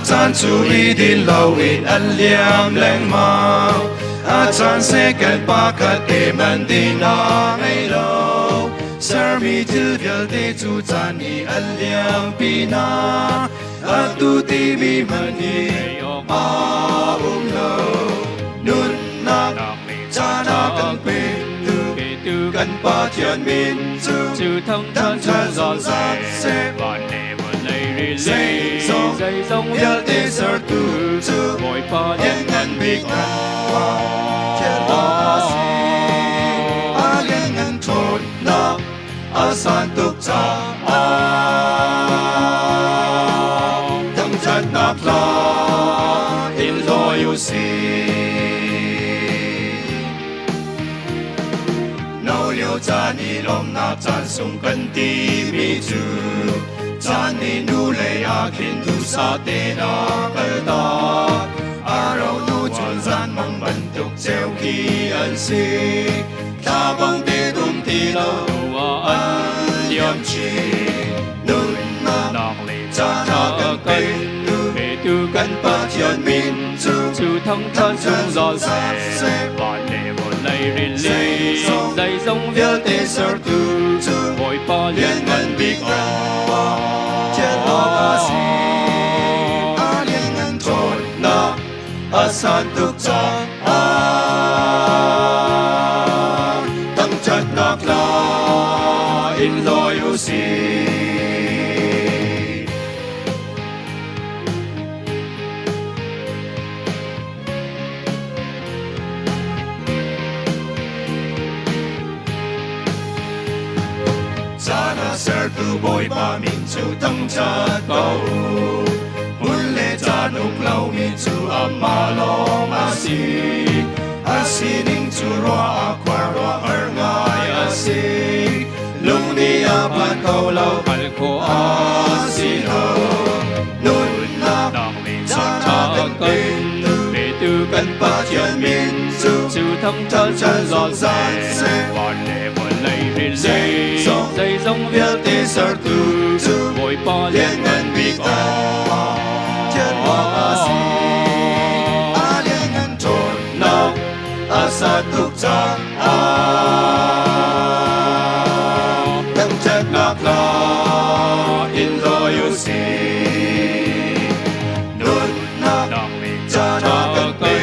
chan chu li din lo in an liam leng mau a chan se kan pa khat te man din na ngai lo sar mi til vial te chu chan ni an liam pi na a tu ti mi man ni a lo nun na cha na kan pe tu kan pa thian min chu thông thân giòn giạt sẽ bạn để một lấy dây sông vial te sar tu ngồi pha yên ngân bị ngân thiên lo si a yên ngân trốn na a san tuk cha tâm chất nạp la in lo yu si nấu liu cha ni lom nạp chan sung kan ti mi chu cha ni nu le a khin tu sa te na kal ta a rau nu chun zan mang ban tuk cheu ki an si ta bang te tum ti lo an liam chi nun na cha na kan pe tu kan pa thian min chu thông thân giòn sẽ bạn để một lấy dây sông vial te sar tu ngồi pha liên ngân bị thiên lo si a liên ngân trốn na a san tuk cha tâm chất nạp la in lo yu si sana ser tu boy pa min chu tâm chất câu muốn lệ cha nục lâu min chu amma lo a si ning chu roa aqua roa ar ngai a si lung ni a pan câu lâu al ko a si lo nun na cha na kan pe tu kan pa thian min chu thông tâm chất giòn giòn giạt bạn để một lấy dây sông vial te sar tu ngồi pha liên ngân bị thiên lo si a liên ngân trốn na a sa tuk cha tâm chất nạp la in lo yu si nun na cha na kan pe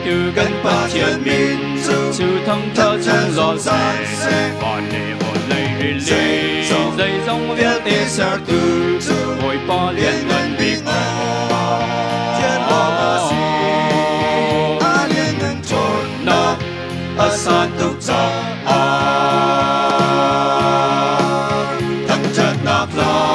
tu kan pa thian min chu thông thân giòn sẽ bạn để một lấy dây sông vial te sar tu ngồi pha liên ngân bị thiên lo si a liên ngân trốn na a san tuk cha tâm chất nạp la